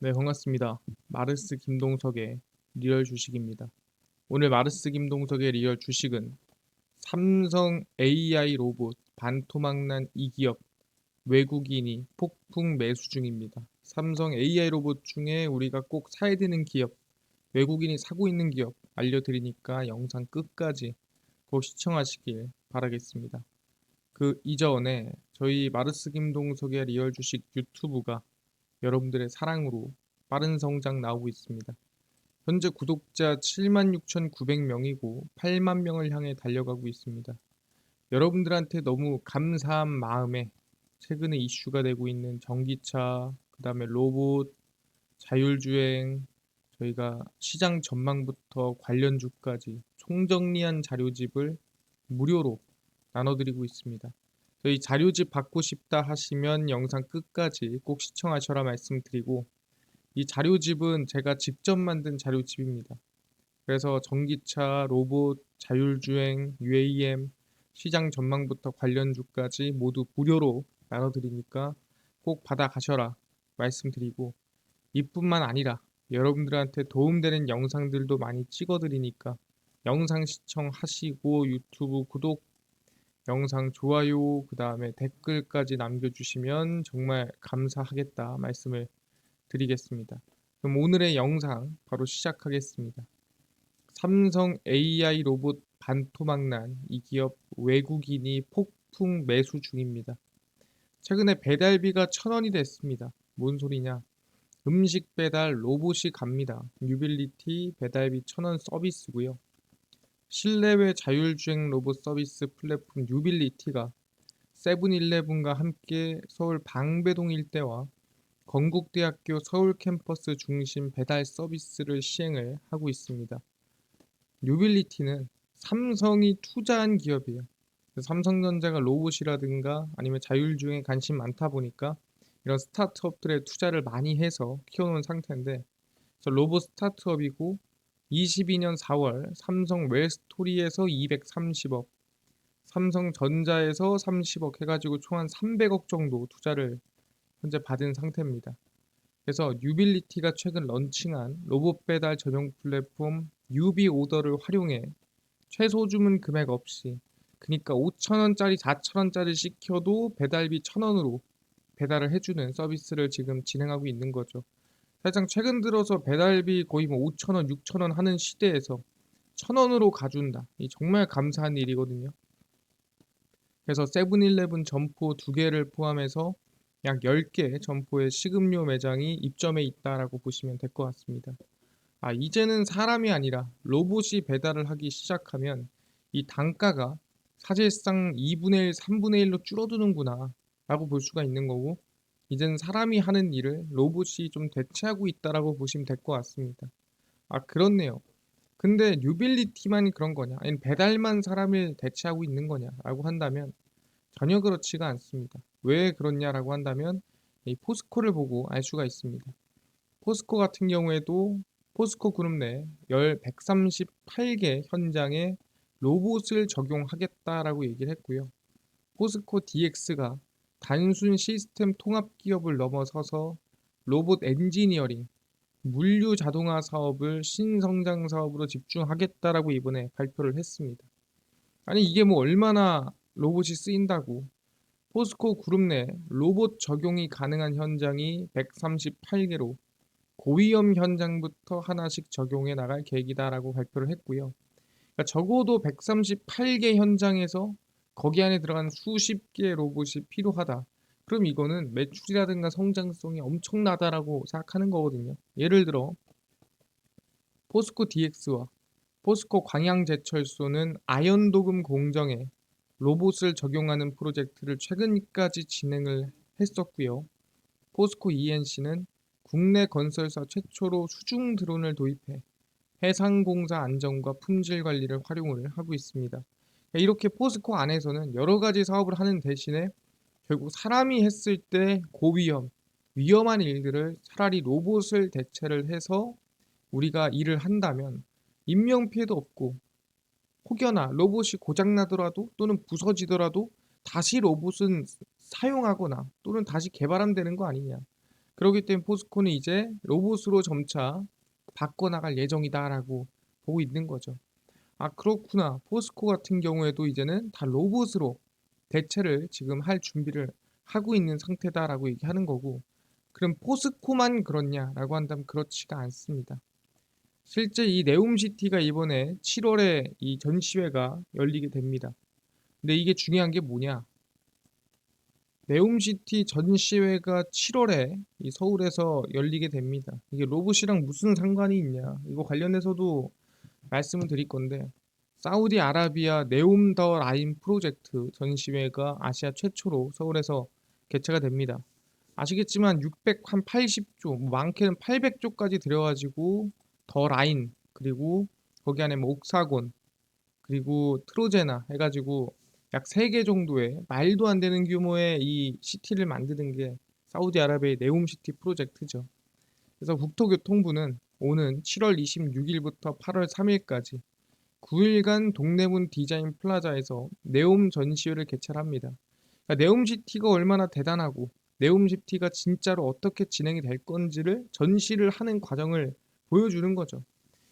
네, 반갑습니다. 마르스 김동석의 리얼 주식입니다. 오늘 마르스 김동석의 리얼 주식은 삼성 AI 로봇 반토막난 이 기업 외국인이 폭풍 매수 중입니다. 삼성 AI 로봇 중에 우리가 꼭 사야 되는 기업, 외국인이 사고 있는 기업 알려드리니까 영상 끝까지 꼭 시청하시길 바라겠습니다. 그 이전에 저희 마르스 김동석의 리얼 주식 유튜브가 여러분들의 사랑으로 빠른 성장 나오고 있습니다. 현재 구독자 76,900명이고 8만 명을 향해 달려가고 있습니다. 여러분들한테 너무 감사한 마음에 최근에 이슈가 되고 있는 전기차, 그다음에 로봇, 자율주행, 저희가 시장 전망부터 관련주까지 총정리한 자료집을 무료로 나눠드리고 있습니다. 저희 자료집 받고 싶다 하시면 영상 끝까지 꼭 시청하셔라 말씀드리고, 이 자료집은 제가 직접 만든 자료집입니다. 그래서 전기차, 로봇, 자율주행, UAM, 시장 전망부터 관련주까지 모두 무료로 나눠드리니까 꼭 받아가셔라 말씀드리고, 이뿐만 아니라 여러분들한테 도움되는 영상들도 많이 찍어드리니까 영상 시청하시고 유튜브 구독, 영상 좋아요, 그 다음에 댓글까지 남겨주시면 정말 감사하겠다 말씀을 드리겠습니다. 그럼 오늘의 영상 바로 시작하겠습니다. 삼성 AI 로봇 반토막난 이 기업 외국인이 폭풍 매수 중입니다. 최근에 배달비가 1,000원이 됐습니다. 뭔 소리냐? 음식 배달 로봇이 갑니다. 뉴빌리티 배달비 1,000원 서비스고요. 실내외 자율주행 로봇 서비스 플랫폼 뉴빌리티가 세븐일레븐과 함께 서울 방배동 일대와 건국대학교 서울 캠퍼스 중심 배달 서비스를 시행을 하고 있습니다. 뉴빌리티는 삼성이 투자한 기업이에요. 삼성전자가 로봇이라든가 아니면 자율주행에 관심 많다 보니까 이런 스타트업들의 투자를 많이 해서 키워놓은 상태인데, 그래서 로봇 스타트업이고 22년 4월 삼성 웰스토리에서 230억, 삼성전자에서 30억 해가지고 총 한 300억 정도 투자를 현재 받은 상태입니다. 그래서 유빌리티가 최근 런칭한 로봇 배달 전용 플랫폼 유비 오더를 활용해 최소 주문 금액 없이, 그러니까 5,000원짜리 4,000원짜리 시켜도 배달비 1,000원으로 배달을 해주는 서비스를 지금 진행하고 있는 거죠. 사실상 최근 들어서 배달비 거의 뭐 5,000원, 6,000원 하는 시대에서 1,000원으로 가준다. 이 정말 감사한 일이거든요. 그래서 세븐일레븐 점포 2개를 포함해서 약 10개 점포의 식음료 매장이 입점해 있다라고 보시면 될 것 같습니다. 이제는 사람이 아니라 로봇이 배달을 하기 시작하면 이 단가가 사실상 2분의 1, 3분의 1로 줄어드는구나 라고 볼 수가 있는 거고, 이제는 사람이 하는 일을 로봇이 좀 대체하고 있다라고 보시면 될 것 같습니다. 그렇네요. 근데 뉴빌리티만 그런 거냐? 아니면 배달만 사람을 대체하고 있는 거냐라고 한다면 전혀 그렇지가 않습니다. 왜 그렇냐라고 한다면 이 포스코를 보고 알 수가 있습니다. 포스코 같은 경우에도 포스코 그룹 내 138개 현장에 로봇을 적용하겠다라고 얘기를 했고요. 포스코 DX가 단순 시스템 통합 기업을 넘어서서 로봇 엔지니어링, 물류 자동화 사업을 신성장 사업으로 집중하겠다라고 이번에 발표를 했습니다. 아니 이게 뭐 얼마나 로봇이 쓰인다고. 포스코 그룹 내 로봇 적용이 가능한 현장이 138개로 고위험 현장부터 하나씩 적용해 나갈 계획이다라고 발표를 했고요. 그러니까 적어도 138개 현장에서 거기 안에 들어간 수십 개의 로봇이 필요하다. 그럼 이거는 매출이라든가 성장성이 엄청나다라고 생각하는 거거든요. 예를 들어 포스코 DX와 포스코 광양제철소는 아연도금 공정에 로봇을 적용하는 프로젝트를 최근까지 진행을 했었고요. 포스코 ENC는 국내 건설사 최초로 수중 드론을 도입해 해상공사 안전과 품질 관리를 활용을 하고 있습니다. 이렇게 포스코 안에서는 여러 가지 사업을 하는 대신에 결국 사람이 했을 때 고위험, 위험한 일들을 차라리 로봇을 대체를 해서 우리가 일을 한다면 인명피해도 없고, 혹여나 로봇이 고장나더라도 또는 부서지더라도 다시 로봇은 사용하거나 또는 다시 개발하면 되는 거 아니냐. 그렇기 때문에 포스코는 이제 로봇으로 점차 바꿔나갈 예정이다라고 보고 있는 거죠. 아, 그렇구나. 포스코 같은 경우에도 이제는 다 로봇으로 대체를 지금 할 준비를 하고 있는 상태다라고 얘기하는 거고, 그럼 포스코만 그렇냐라고 한다면 그렇지가 않습니다. 실제 이 네옴시티가 이번에 7월에 이 전시회가 열리게 됩니다. 근데 이게 중요한 게 뭐냐? 네옴시티 전시회가 7월에 이 서울에서 열리게 됩니다. 이게 로봇이랑 무슨 상관이 있냐? 이거 관련해서도 말씀을 드릴 건데, 사우디아라비아 네옴 더 라인 프로젝트 전시회가 아시아 최초로 서울에서 개최가 됩니다. 아시겠지만 680조, 많게는 800조까지 들여가지고 더 라인, 그리고 거기 안에 뭐 옥사곤, 그리고 트로제나 해가지고 약 3개 정도의 말도 안 되는 규모의 이 시티를 만드는 게 사우디아라비아의 네옴시티 프로젝트죠. 그래서 국토교통부는 오는 7월 26일부터 8월 3일까지 9일간 동대문 디자인 플라자에서 네옴 전시회를 개최합니다. 그러니까 네옴시티가 얼마나 대단하고 네옴시티가 진짜로 어떻게 진행이 될 건지를 전시를 하는 과정을 보여주는 거죠.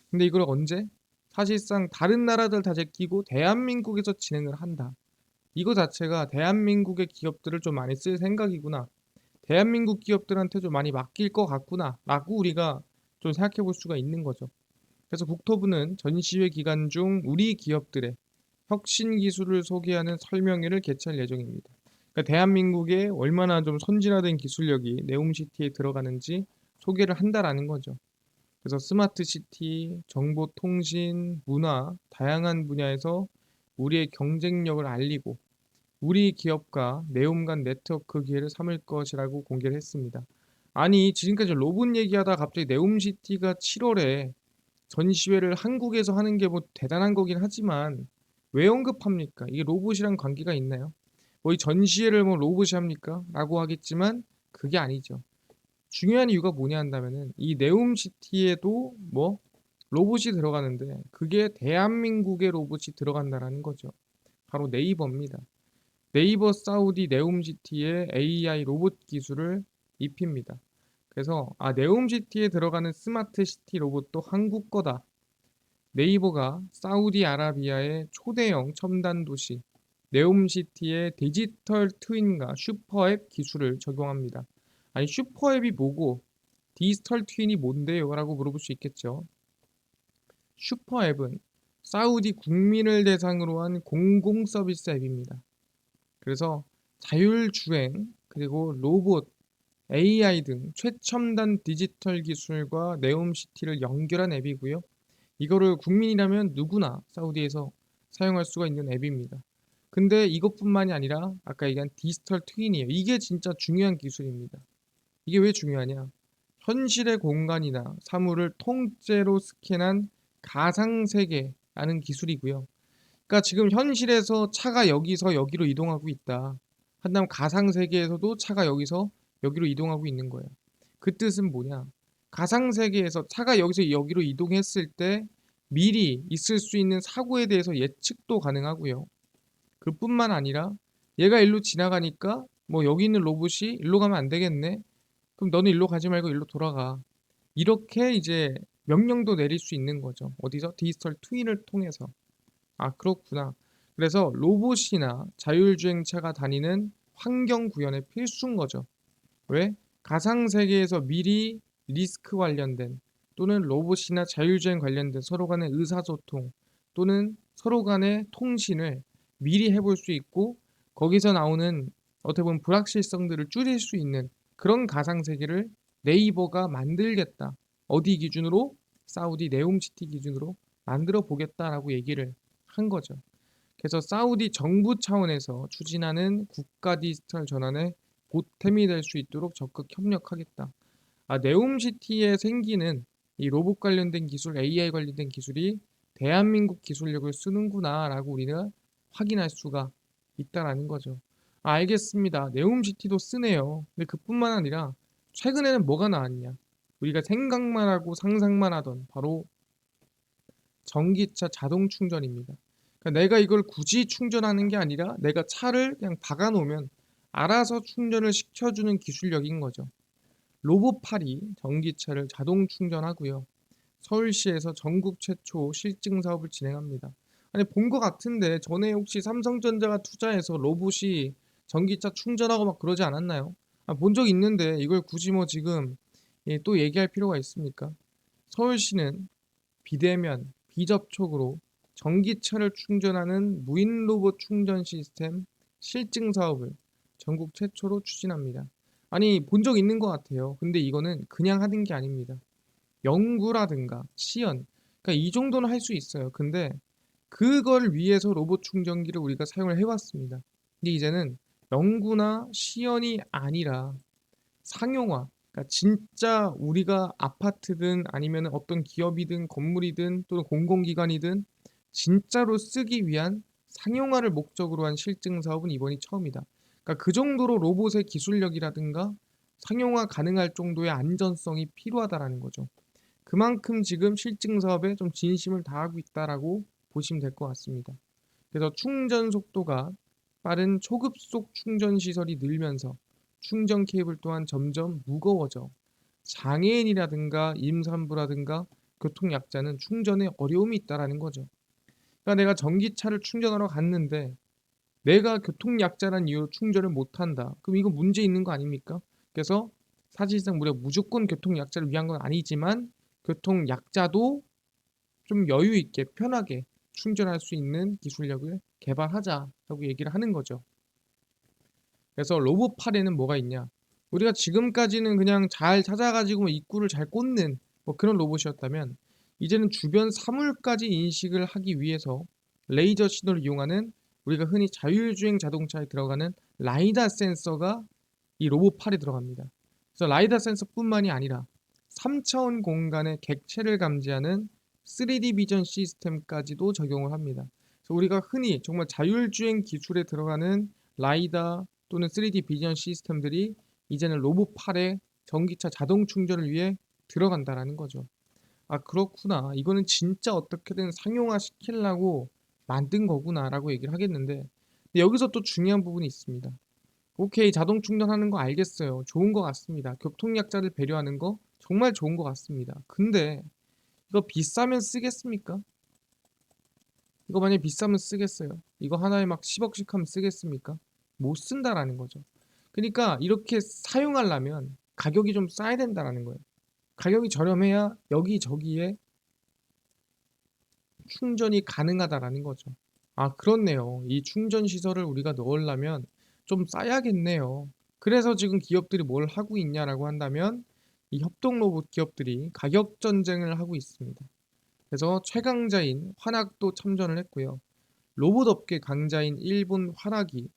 근데 이걸 언제? 사실상 다른 나라들 다 제끼고 대한민국에서 진행을 한다. 이거 자체가 대한민국의 기업들을 좀 많이 쓸 생각이구나. 대한민국 기업들한테 좀 많이 맡길 것 같구나. 라고 우리가 좀 생각해 볼 수가 있는 거죠. 그래서 국토부는 전시회 기간 중 우리 기업들의 혁신 기술을 소개하는 설명회를 개최할 예정입니다. 그러니까 대한민국의 얼마나 좀 선진화된 기술력이 네옴시티에 들어가는지 소개를 한다라는 거죠. 그래서 스마트 시티, 정보통신, 문화, 다양한 분야에서 우리의 경쟁력을 알리고 우리 기업과 네옴 간 네트워크 기회를 삼을 것이라고 공개를 했습니다. 아니, 지금까지 로봇 얘기하다 갑자기 네옴시티가 7월에 전시회를 한국에서 하는 게 뭐 대단한 거긴 하지만 왜 언급합니까? 이게 로봇이랑 관계가 있나요? 뭐 이 전시회를 뭐 로봇이 합니까? 라고 하겠지만 그게 아니죠. 중요한 이유가 뭐냐 한다면은 이 네옴시티에도 뭐 로봇이 들어가는데 그게 대한민국의 로봇이 들어간다라는 거죠. 바로 네이버입니다. 네이버 사우디 네옴시티에 AI 로봇 기술을 입힙니다. 그래서 네옴시티에 들어가는 스마트 시티 로봇도 한국 거다. 네이버가 사우디아라비아의 초대형 첨단 도시 네옴시티의 디지털 트윈과 슈퍼앱 기술을 적용합니다. 아니, 슈퍼앱이 뭐고 디지털 트윈이 뭔데요? 라고 물어볼 수 있겠죠. 슈퍼앱은 사우디 국민을 대상으로 한 공공 서비스 앱입니다. 그래서 자율주행, 그리고 로봇, AI 등 최첨단 디지털 기술과 네옴시티를 연결한 앱이고요. 이거를 국민이라면 누구나 사우디에서 사용할 수가 있는 앱입니다. 근데 이것뿐만이 아니라 아까 얘기한 디지털 트윈이에요. 이게 진짜 중요한 기술입니다. 이게 왜 중요하냐? 현실의 공간이나 사물을 통째로 스캔한 가상세계라는 기술이고요. 그러니까 지금 현실에서 차가 여기서 여기로 이동하고 있다. 한다면 가상세계에서도 차가 여기서 여기로 이동하고 있는 거예요. 그 뜻은 뭐냐? 가상세계에서 차가 여기서 여기로 이동했을 때 미리 있을 수 있는 사고에 대해서 예측도 가능하고요. 그뿐만 아니라 얘가 일로 지나가니까 뭐 여기 있는 로봇이 일로 가면 안 되겠네. 그럼 너는 일로 가지 말고 일로 돌아가. 이렇게 이제 명령도 내릴 수 있는 거죠. 어디서? 디지털 트윈을 통해서. 아, 그렇구나. 그래서 로봇이나 자율주행차가 다니는 환경 구현의 필수인 거죠. 왜? 가상 세계에서 미리 리스크 관련된 또는 로봇이나 자율주행 관련된 서로 간의 의사소통 또는 서로 간의 통신을 미리 해볼 수 있고 거기서 나오는 어떻게 보면 불확실성들을 줄일 수 있는 그런 가상 세계를 네이버가 만들겠다. 어디 기준으로? 사우디 네옴시티 기준으로 만들어 보겠다라고 얘기를 한 거죠. 그래서 사우디 정부 차원에서 추진하는 국가 디지털 전환에 보탬이 될 수 있도록 적극 협력하겠다. 네옴시티에 생기는 이 로봇 관련된 기술, AI 관련된 기술이 대한민국 기술력을 쓰는구나라고 우리는 확인할 수가 있다라는 거죠. 알겠습니다. 네옴시티도 쓰네요. 근데 그뿐만 아니라 최근에는 뭐가 나왔냐? 우리가 생각만 하고 상상만 하던 바로 전기차 자동 충전입니다. 그러니까 내가 이걸 굳이 충전하는 게 아니라 내가 차를 그냥 박아 놓으면 알아서 충전을 시켜주는 기술력인 거죠. 로봇팔이 전기차를 자동 충전하고요. 서울시에서 전국 최초 실증 사업을 진행합니다. 아니 본 것 같은데 전에 혹시 삼성전자가 투자해서 로봇이 전기차 충전하고 막 그러지 않았나요? 본 적 있는데 이걸 굳이 뭐 지금 또 얘기할 필요가 있습니까? 서울시는 비대면, 비접촉으로 전기차를 충전하는 무인 로봇 충전 시스템 실증 사업을 전국 최초로 추진합니다. 아니 본 적 있는 것 같아요. 근데 이거는 그냥 하는 게 아닙니다. 연구라든가 시연, 그러니까 이 정도는 할 수 있어요. 근데 그걸 위해서 로봇 충전기를 우리가 사용을 해왔습니다. 근데 이제는 연구나 시연이 아니라 상용화, 그러니까 진짜 우리가 아파트든 아니면 어떤 기업이든 건물이든 또는 공공기관이든 진짜로 쓰기 위한 상용화를 목적으로 한 실증 사업은 이번이 처음이다. 그러니까 그 정도로 로봇의 기술력이라든가 상용화 가능할 정도의 안전성이 필요하다라는 거죠. 그만큼 지금 실증 사업에 좀 진심을 다하고 있다라고 보시면 될 것 같습니다. 그래서 충전 속도가 빠른 초급속 충전 시설이 늘면서 충전 케이블 또한 점점 무거워져 장애인이라든가 임산부라든가 교통약자는 충전에 어려움이 있다라는 거죠. 그러니까 내가 전기차를 충전하러 갔는데 내가 교통약자란 이유로 충전을 못한다. 그럼 이거 문제 있는 거 아닙니까? 그래서 사실상 우리가 무조건 교통약자를 위한 건 아니지만 교통약자도 좀 여유 있게 편하게 충전할 수 있는 기술력을 개발하자라고 얘기를 하는 거죠. 그래서 로봇팔에는 뭐가 있냐? 우리가 지금까지는 그냥 잘 찾아가지고 뭐 입구를 잘 꽂는 뭐 그런 로봇이었다면 이제는 주변 사물까지 인식을 하기 위해서 레이저 신호를 이용하는 우리가 흔히 자율주행 자동차에 들어가는 라이다 센서가 이 로봇팔에 들어갑니다. 그래서 라이다 센서뿐만이 아니라 3차원 공간의 객체를 감지하는 3D 비전 시스템까지도 적용을 합니다. 그래서 우리가 흔히 정말 자율주행 기술에 들어가는 라이다 또는 3D 비전 시스템들이 이제는 로봇팔에 전기차 자동 충전을 위해 들어간다라는 거죠. 아, 그렇구나. 이거는 진짜 어떻게든 상용화 시키려고 만든 거구나라고 얘기를 하겠는데, 근데 여기서 또 중요한 부분이 있습니다. 오케이, 자동 충전하는 거 알겠어요. 좋은 거 같습니다. 교통약자를 배려하는 거 정말 좋은 거 같습니다. 근데 이거 비싸면 쓰겠습니까? 이거 만약에 비싸면 쓰겠어요. 이거 하나에 막 10억씩 하면 쓰겠습니까? 못 쓴다라는 거죠. 그러니까 이렇게 사용하려면 가격이 좀 싸야 된다라는 거예요. 가격이 저렴해야 여기저기에 충전이 가능하다라는 거죠. 아, 그렇네요. 이 충전 시설을 우리가 넣으려면 좀 싸야겠네요. 그래서 지금 기업들이 뭘 하고 있냐라고 한다면 이 협동 로봇 기업들이 가격 전쟁을 하고 있습니다. 그래서 최강자인 화낙도 참전을 했고요. 로봇 업계 강자인 일본 화낙이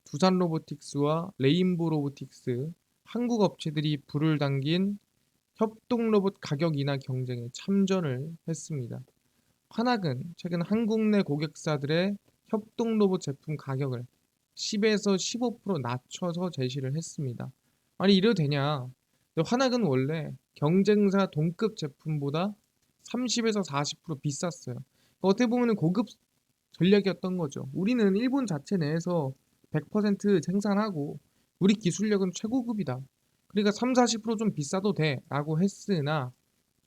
두산 로보틱스와 레인보 로보틱스, 한국 업체들이 불을 당긴 협동 로봇 가격 인하 경쟁에 참전을 했습니다. 화낙은 최근 한국 내 고객사들의 협동 로봇 제품 가격을 10에서 15% 낮춰서 제시를 했습니다. 아니 이래도 되냐? 근데 화낙은 원래 경쟁사 동급 제품보다 30에서 40% 비쌌어요. 어떻게 보면 고급 전략이었던 거죠. 우리는 일본 자체 내에서 100% 생산하고 우리 기술력은 최고급이다. 그러니까 3, 40%좀 비싸도 돼 라고 했으나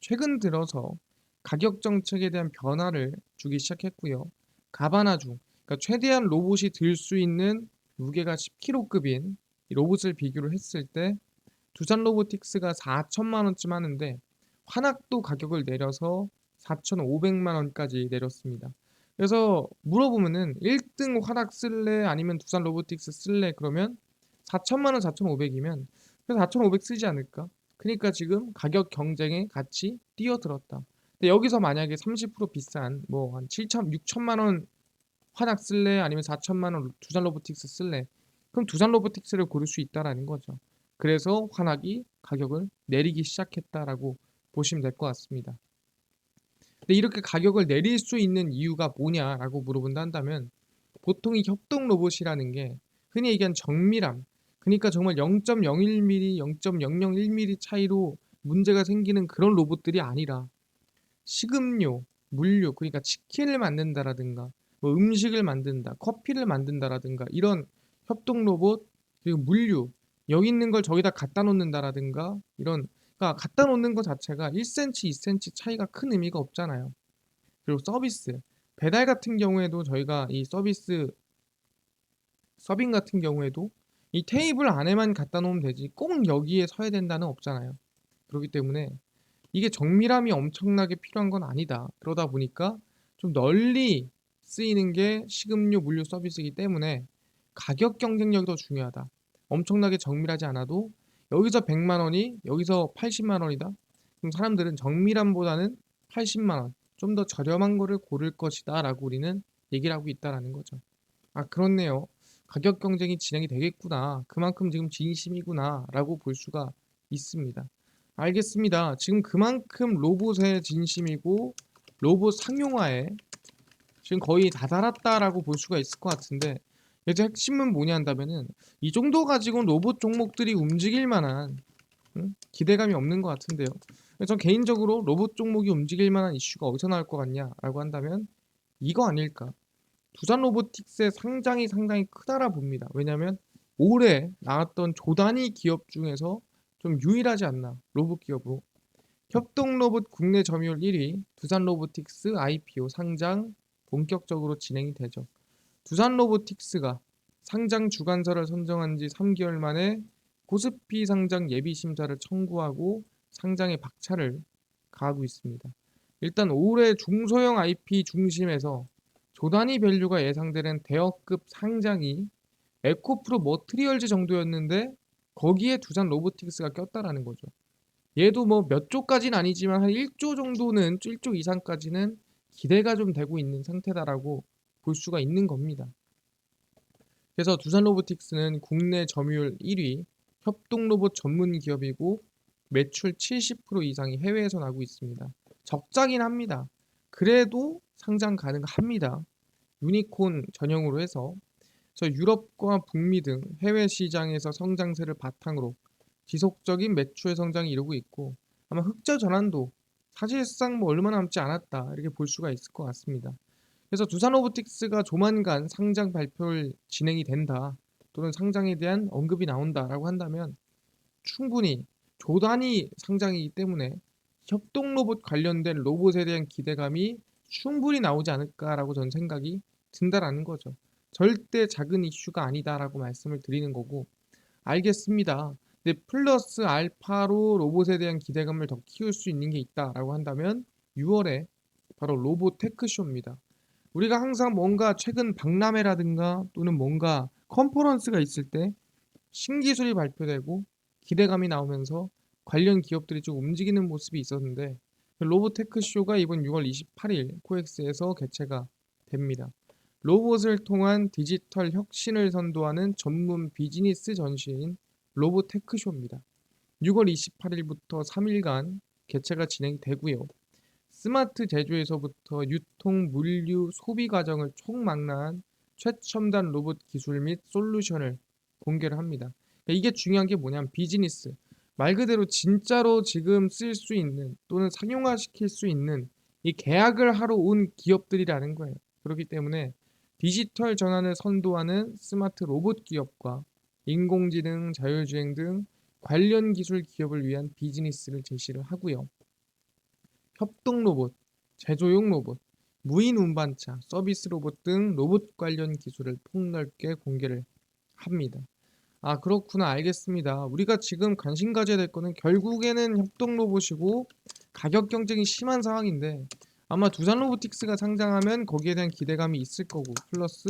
최근 들어서 가격 정책에 대한 변화를 주기 시작했고요. 가바나주, 그러니까 최대한 로봇이 들 수 있는 무게가 10kg급인 로봇을 비교를 했을 때 두산 로보틱스가 4천만 원쯤 하는데 화낙도 가격을 내려서 4,500만 원까지 내렸습니다. 그래서 물어보면은 1등 화낙 쓸래 아니면 두산 로보틱스 쓸래 그러면 4천만 원, 4,500이면 그래서 4,500 쓰지 않을까? 그러니까 지금 가격 경쟁에 같이 뛰어들었다. 근데 여기서 만약에 30% 비싼 뭐 한 7천, 6천만 원 화낙 쓸래 아니면 4천만 원 두산 로보틱스 쓸래? 그럼 두산 로보틱스를 고를 수 있다라는 거죠. 그래서 화낙이 가격을 내리기 시작했다라고 보시면 될 것 같습니다. 근데 이렇게 가격을 내릴 수 있는 이유가 뭐냐라고 물어본다 한다면 보통 이 협동 로봇이라는 게 흔히 얘기한 정밀함, 그러니까 정말 0.01mm, 0.001mm 차이로 문제가 생기는 그런 로봇들이 아니라 식음료, 물류, 그러니까 치킨을 만든다라든가 뭐 음식을 만든다, 커피를 만든다라든가 이런 협동 로봇 그리고 물류, 여기 있는 걸 저기다 갖다 놓는다라든가 이런, 그러니까 갖다 놓는 것 자체가 1cm, 2cm 차이가 큰 의미가 없잖아요. 그리고 서비스, 배달 같은 경우에도 저희가 이 서비스 서빙 같은 경우에도 이 테이블 안에만 갖다 놓으면 되지 꼭 여기에 서야 된다는 없잖아요. 그렇기 때문에 이게 정밀함이 엄청나게 필요한 건 아니다. 그러다 보니까 좀 널리 쓰이는 게 식음료 물류 서비스이기 때문에 가격 경쟁력이 더 중요하다. 엄청나게 정밀하지 않아도 여기서 100만 원이 여기서 80만 원이다. 그럼 사람들은 정밀함보다는 80만 원, 좀 더 저렴한 거를 고를 것이다 라고 우리는 얘기를 하고 있다라는 거죠. 아, 그렇네요. 가격 경쟁이 진행이 되겠구나. 그만큼 지금 진심이구나 라고 볼 수가 있습니다. 알겠습니다. 지금 그만큼 로봇의 진심이고 로봇 상용화에 지금 거의 다다랐다라고 볼 수가 있을 것 같은데, 이제 핵심은 뭐냐 한다면은 이 정도 가지고는 로봇 종목들이 움직일 만한 기대감이 없는 것 같은데요. 그래서 전 개인적으로 로봇 종목이 움직일 만한 이슈가 어디서 나올 것 같냐라고 한다면 이거 아닐까. 두산 로보틱스의 상장이 상당히 크다라 봅니다. 왜냐하면 올해 나왔던 조단위 기업 중에서 좀 유일하지 않나, 로봇 기업으로. 협동 로봇 국내 점유율 1위, 두산 로보틱스 IPO 상장 본격적으로 진행이 되죠. 두산 로보틱스가 상장 주관사를 선정한 지 3개월 만에 코스피 상장 예비 심사를 청구하고 상장에 박차를 가하고 있습니다. 일단 올해 중소형 IP 중심에서 조단위 밸류가 예상되는 대여급 상장이 에코프로 머트리얼즈 정도였는데 거기에 두산 로보틱스가 꼈다라는 거죠. 얘도 뭐 몇 조까지는 아니지만 한 1조 정도는, 1조 이상까지는 기대가 좀 되고 있는 상태다라고 볼 수가 있는 겁니다. 그래서 두산 로보틱스는 국내 점유율 1위 협동 로봇 전문 기업이고 매출 70% 이상이 해외에서 나고 있습니다. 적자긴 합니다. 그래도 상장 가능합니다. 유니콘 전형으로 해서 유럽과 북미 등 해외 시장에서 성장세를 바탕으로 지속적인 매출 성장이 이루고 있고, 아마 흑자 전환도 사실상 뭐 얼마 남지 않았다 이렇게 볼 수가 있을 것 같습니다. 그래서 두산 로보틱스가 조만간 상장 발표를 진행이 된다, 또는 상장에 대한 언급이 나온다라고 한다면 충분히 조단위 상장이기 때문에 협동 로봇 관련된 로봇에 대한 기대감이 충분히 나오지 않을까라고 저는 생각이 든다라는 거죠. 절대 작은 이슈가 아니다라고 말씀을 드리는 거고, 알겠습니다. 근데 플러스 알파로 로봇에 대한 기대감을 더 키울 수 있는 게 있다라고 한다면 6월에 바로 로봇 테크쇼입니다. 우리가 항상 뭔가 최근 박람회라든가 또는 뭔가 컨퍼런스가 있을 때 신기술이 발표되고 기대감이 나오면서 관련 기업들이 좀 움직이는 모습이 있었는데, 로보테크쇼가 이번 6월 28일 코엑스에서 개최가 됩니다. 로봇을 통한 디지털 혁신을 선도하는 전문 비즈니스 전시인 로보테크쇼입니다. 6월 28일부터 3일간 개최가 진행되고요. 스마트 제조에서부터 유통, 물류, 소비 과정을 총망라한 최첨단 로봇 기술 및 솔루션을 공개를 합니다. 이게 중요한 게 뭐냐면 비즈니스. 말 그대로 진짜로 지금 쓸 수 있는 또는 상용화시킬 수 있는 이 계약을 하러 온 기업들이라는 거예요. 그렇기 때문에 디지털 전환을 선도하는 스마트 로봇 기업과 인공지능, 자율주행 등 관련 기술 기업을 위한 비즈니스를 제시를 하고요. 협동 로봇, 제조용 로봇, 무인 운반차, 서비스 로봇 등 로봇 관련 기술을 폭넓게 공개를 합니다. 아, 그렇구나. 알겠습니다. 우리가 지금 관심 가져야 될 거는 결국에는 협동 로봇이고 가격 경쟁이 심한 상황인데, 아마 두산 로보틱스가 상장하면 거기에 대한 기대감이 있을 거고, 플러스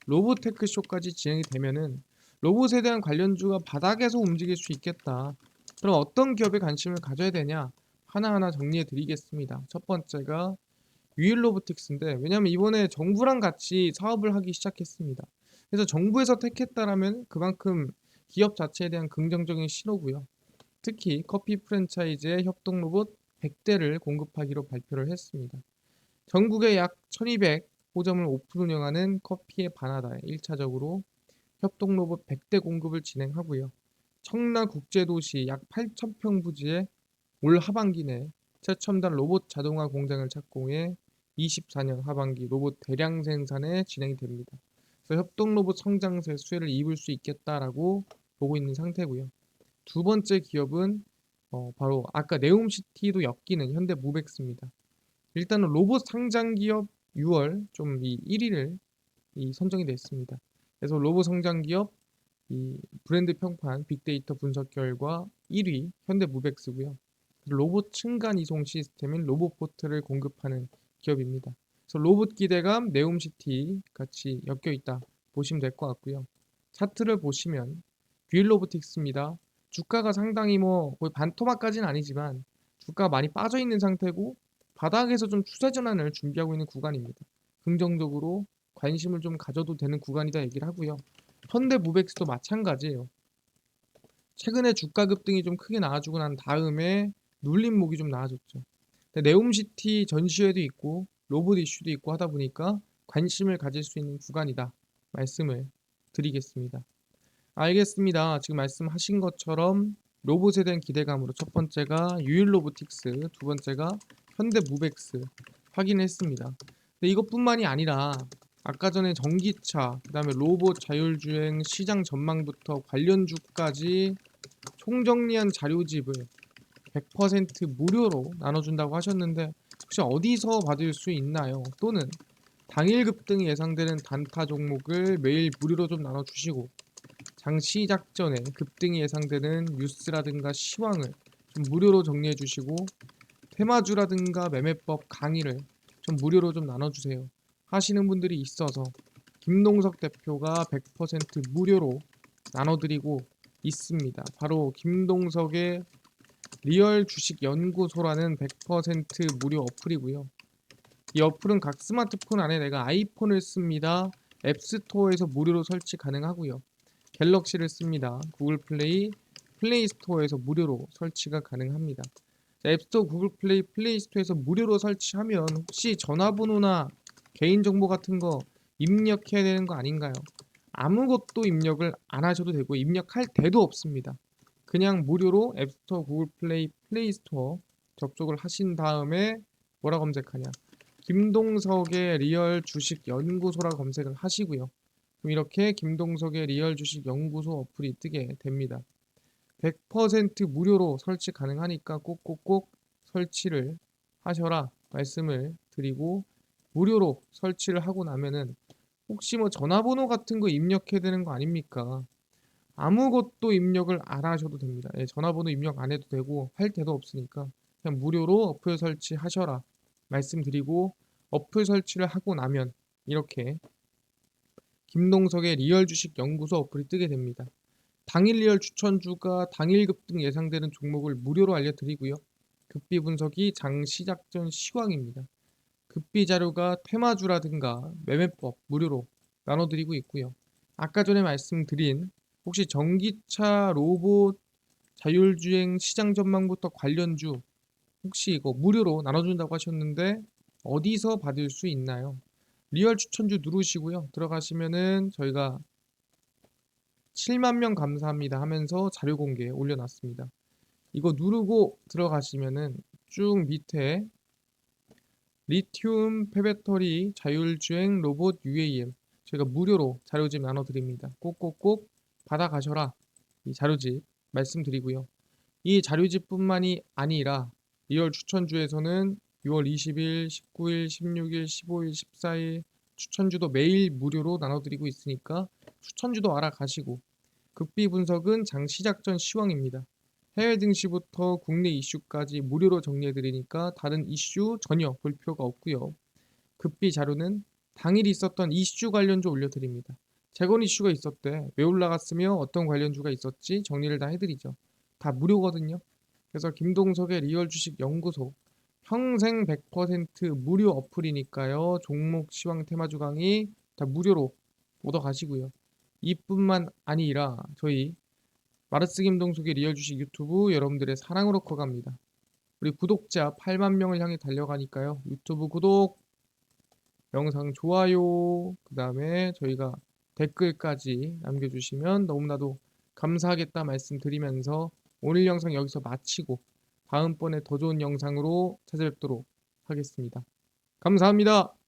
로보테크 쇼까지 진행이 되면은 로봇에 대한 관련주가 바닥에서 움직일 수 있겠다. 그럼 어떤 기업에 관심을 가져야 되냐? 하나하나 정리해 드리겠습니다. 첫 번째가 유일 로보틱스인데, 왜냐하면 이번에 정부랑 같이 사업을 하기 시작했습니다. 그래서 정부에서 택했다라면 그만큼 기업 자체에 대한 긍정적인 신호고요. 특히 커피 프랜차이즈의 협동 로봇 100대를 공급하기로 발표를 했습니다. 전국에 약 1200 호점을 오픈 운영하는 커피의 바나다에 1차적으로 협동 로봇 100대 공급을 진행하고요. 청라국제도시 약 8,000평 부지에 올 하반기 내 최첨단 로봇 자동화 공장을 착공해 24년 하반기 로봇 대량 생산에 진행이 됩니다. 그래서 협동 로봇 성장세 수혜를 입을 수 있겠다라고 보고 있는 상태고요. 두 번째 기업은 바로 아까 네옴시티도 엮이는 현대모백스입니다. 일단은 로봇 상장 기업 6월 좀 이 1위를 선정이 됐습니다. 그래서 로봇 상장 기업 이 브랜드 평판 빅데이터 분석 결과 1위 현대모백스고요. 로봇 층간 이송 시스템인 로봇포트를 공급하는 기업입니다. 그래서 로봇 기대감 네옴시티 같이 엮여 있다 보시면 될 것 같고요. 차트를 보시면 뷰일로보틱스입니다. 주가가 상당히 뭐 거의 반토막까지는 아니지만 주가가 많이 빠져 있는 상태고 바닥에서 좀 추세 전환을 준비하고 있는 구간입니다. 긍정적으로 관심을 좀 가져도 되는 구간이다 얘기를 하고요. 현대모백스도 마찬가지예요. 최근에 주가 급등이 좀 크게 나와주고 난 다음에 눌림목이 좀 나와줬죠. 네옴시티 전시회도 있고 로봇 이슈도 있고 하다 보니까 관심을 가질 수 있는 구간이다 말씀을 드리겠습니다. 알겠습니다. 지금 말씀하신 것처럼 로봇에 대한 기대감으로 첫 번째가 유일로보틱스, 두 번째가 현대모백스 확인했습니다. 근데 이것뿐만이 아니라 아까 전에 전기차, 그다음에 로봇 자율주행 시장 전망부터 관련주까지 총정리한 자료집을 100% 무료로 나눠준다고 하셨는데 혹시 어디서 받을 수 있나요? 또는 당일 급등이 예상되는 단타 종목을 매일 무료로 좀 나눠주시고 장 시작 전에 급등이 예상되는 뉴스라든가 시황을 좀 무료로 정리해 주시고 테마주라든가 매매법 강의를 좀 무료로 좀 나눠주세요 하시는 분들이 있어서 김동석 대표가 100% 무료로 나눠드리고 있습니다. 바로 김동석의 리얼 주식 연구소라는 100% 무료 어플이고요. 이 어플은 각 스마트폰 안에 내가 아이폰을 씁니다. 앱스토어에서 무료로 설치 가능하고요. 갤럭시를 씁니다. 구글 플레이, 플레이 스토어에서 무료로 설치가 가능합니다. 앱스토어, 구글 플레이, 플레이 스토어에서 무료로 설치하면 혹시 전화번호나 개인정보 같은 거 입력해야 되는 거 아닌가요? 아무것도 입력을 안 하셔도 되고 입력할 데도 없습니다. 그냥 무료로 앱스토어, 구글 플레이, 플레이 스토어 접속을 하신 다음에 뭐라 검색하냐? 김동석의 리얼 주식 연구소라 검색을 하시고요. 그럼 이렇게 김동석의 리얼 주식 연구소 어플이 뜨게 됩니다. 100% 무료로 설치 가능하니까 꼭꼭꼭 설치를 하셔라 말씀을 드리고 무료로 설치를 하고 나면은 혹시 뭐 전화번호 같은 거 입력해야 되는 거 아닙니까? 아무것도 입력을 안 하셔도 됩니다. 예, 전화번호 입력 안 해도 되고 할 데도 없으니까 그냥 무료로 어플 설치하셔라 말씀드리고 어플 설치를 하고 나면 이렇게 김동석의 리얼 주식 연구소 어플이 뜨게 됩니다. 당일 리얼 추천주가 당일 급등 예상되는 종목을 무료로 알려드리고요. 급비 분석이 장 시작 전 시황입니다. 급비 자료가 테마주라든가 매매법 무료로 나눠드리고 있고요. 아까 전에 말씀드린 혹시 전기차, 로봇, 자율주행 시장 전망부터 관련주 혹시 이거 무료로 나눠준다고 하셨는데 어디서 받을 수 있나요? 리얼 추천주 누르시고요. 들어가시면은 저희가 7만 명 감사합니다 하면서 자료 공개 올려놨습니다. 이거 누르고 들어가시면은 쭉 밑에 리튬 폐배터리 자율주행 로봇 UAM 저희가 무료로 자료집 나눠드립니다. 꼭꼭꼭 받아가셔라 이 자료집 말씀드리고요. 이 자료집뿐만이 아니라 리얼 추천주에서는 6월 20일, 19일, 16일, 15일, 14일 추천주도 매일 무료로 나눠드리고 있으니까 추천주도 알아가시고 급비 분석은 장 시작 전 시황입니다. 해외 증시부터 국내 이슈까지 무료로 정리해드리니까 다른 이슈 전혀 볼 필요가 없고요. 급비 자료는 당일 있었던 이슈 관련주 올려드립니다. 재건 이슈가 있었대. 왜 올라갔으며 어떤 관련주가 있었지 정리를 다 해드리죠. 다 무료거든요. 그래서 김동석의 리얼 주식 연구소 평생 100% 무료 어플이니까요. 종목 시황 테마주 강의 다 무료로 얻어 가시고요. 이뿐만 아니라 저희 마르스 김동석의 리얼 주식 유튜브 여러분들의 사랑으로 커갑니다. 우리 구독자 8만 명을 향해 달려가니까요. 유튜브 구독, 영상 좋아요, 그 다음에 저희가 댓글까지 남겨주시면 너무나도 감사하겠다 말씀드리면서 오늘 영상 여기서 마치고 다음번에 더 좋은 영상으로 찾아뵙도록 하겠습니다. 감사합니다.